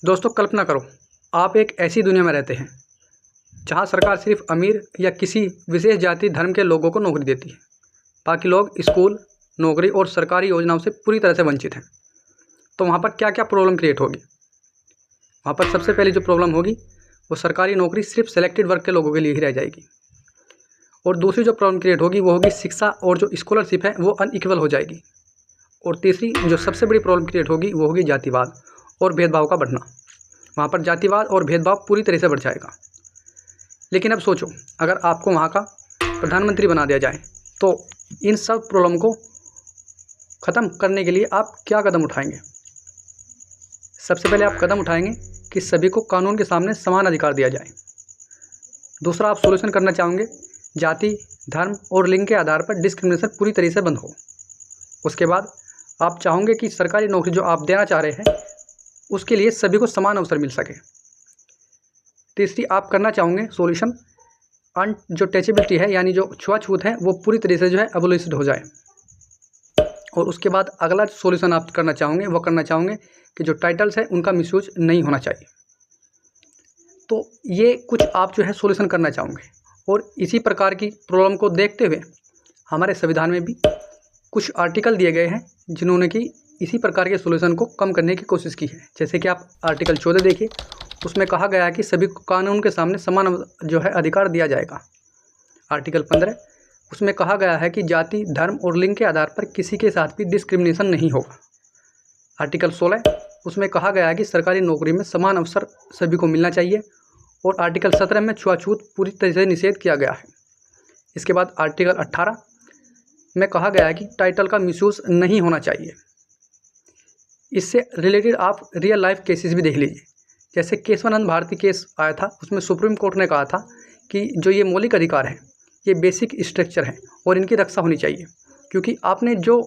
दोस्तों कल्पना करो, आप एक ऐसी दुनिया में रहते हैं जहां सरकार सिर्फ अमीर या किसी विशेष जाति धर्म के लोगों को नौकरी देती है। बाकी लोग स्कूल, नौकरी और सरकारी योजनाओं से पूरी तरह से वंचित हैं। तो वहाँ पर क्या क्या प्रॉब्लम क्रिएट होगी? वहाँ पर सबसे पहली जो प्रॉब्लम होगी वो सरकारी नौकरी सिर्फ सेलेक्टेड वर्ग के लोगों के लिए ही रह जाएगी। और दूसरी जो प्रॉब्लम क्रिएट होगी वो होगी शिक्षा और जो स्कॉलरशिप है वो अनइक्वल हो जाएगी। और तीसरी जो सबसे बड़ी प्रॉब्लम क्रिएट होगी वो होगी जातिवाद और भेदभाव का बढ़ना। वहाँ पर जातिवाद और भेदभाव पूरी तरह से बढ़ जाएगा। लेकिन अब सोचो, अगर आपको वहाँ का प्रधानमंत्री बना दिया जाए तो इन सब प्रॉब्लम को ख़त्म करने के लिए आप क्या कदम उठाएंगे? सबसे पहले आप कदम उठाएंगे कि सभी को कानून के सामने समान अधिकार दिया जाए। दूसरा, आप सॉल्यूशन करना चाहोगे जाति, धर्म और लिंग के आधार पर डिस्क्रिमिनेशन पूरी तरह से बंद हो। उसके बाद आप चाहोगे कि सरकारी नौकरी जो आप देना चाह रहे हैं उसके लिए सभी को समान अवसर मिल सके। तीसरी, आप करना चाहोगे सॉल्यूशन जो टचेबिलिटी है यानी जो छुआछूत है वो पूरी तरह से जो है एबोलिश हो जाए। और उसके बाद अगला सॉल्यूशन आप करना चाहोगे वो करना चाहोगे कि जो टाइटल्स है उनका मिसयूज नहीं होना चाहिए। तो ये कुछ आप जो है सॉल्यूशन करना चाहोगे। और इसी प्रकार की प्रॉब्लम को देखते हुए हमारे संविधान में भी कुछ आर्टिकल दिए गए हैं जिन्होंने कि इसी प्रकार के सॉल्यूशन को कम करने की कोशिश की है। जैसे कि आप आर्टिकल 14 देखिए, उसमें कहा गया है कि सभी को कानून के सामने समान जो है अधिकार दिया जाएगा। आर्टिकल 15 उसमें कहा गया है कि जाति, धर्म और लिंग के आधार पर किसी के साथ भी डिस्क्रिमिनेशन नहीं होगा। आर्टिकल 16 उसमें कहा गया है कि सरकारी नौकरी में समान अवसर सभी को मिलना चाहिए। और आर्टिकल 17 में छुआछूत पूरी तरह से निषेध किया गया है। इसके बाद आर्टिकल 18 में कहा गया है कि टाइटल का मिसयूज नहीं होना चाहिए। इससे रिलेटेड आप रियल लाइफ केसेस भी देख लीजिए। जैसे केशवानंद भारती केस आया था, उसमें सुप्रीम कोर्ट ने कहा था कि जो ये मौलिक अधिकार हैं ये बेसिक स्ट्रक्चर हैं और इनकी रक्षा होनी चाहिए, क्योंकि आपने जो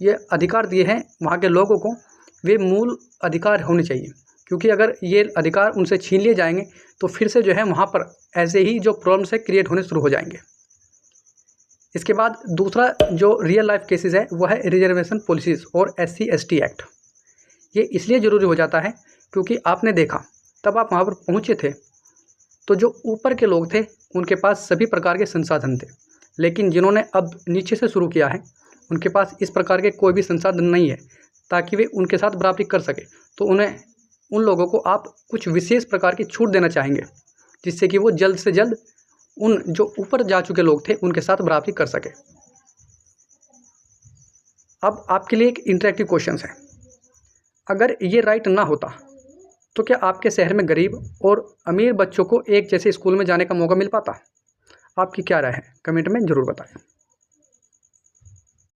ये अधिकार दिए हैं वहाँ के लोगों को वे मूल अधिकार होने चाहिए। क्योंकि अगर ये अधिकार उनसे छीन लिए जाएंगे तो फिर से जो है वहाँ पर ऐसे ही जो प्रॉब्लम्स है क्रिएट होने शुरू हो जाएंगे। इसके बाद दूसरा जो रियल लाइफ केसेस है वह है रिजर्वेशन पॉलिसीज़ और SC ST एक्ट। ये इसलिए ज़रूरी हो जाता है क्योंकि आपने देखा तब आप वहाँ पर पहुँचे थे तो जो ऊपर के लोग थे उनके पास सभी प्रकार के संसाधन थे, लेकिन जिन्होंने अब नीचे से शुरू किया है उनके पास इस प्रकार के कोई भी संसाधन नहीं है ताकि वे उनके साथ बराबरी कर सके। तो उन्हें उन लोगों को आप कुछ विशेष प्रकार की छूट देना चाहेंगे जिससे कि वो जल्द से जल्द उन जो ऊपर जा चुके लोग थे उनके साथ बराबरी कर सके। अब आपके लिए एक इंटरेक्टिव क्वेश्चन है, अगर ये राइट ना होता तो क्या आपके शहर में गरीब और अमीर बच्चों को एक जैसे स्कूल में जाने का मौका मिल पाता? आपकी क्या राय है? कमेंट में ज़रूर बताएं।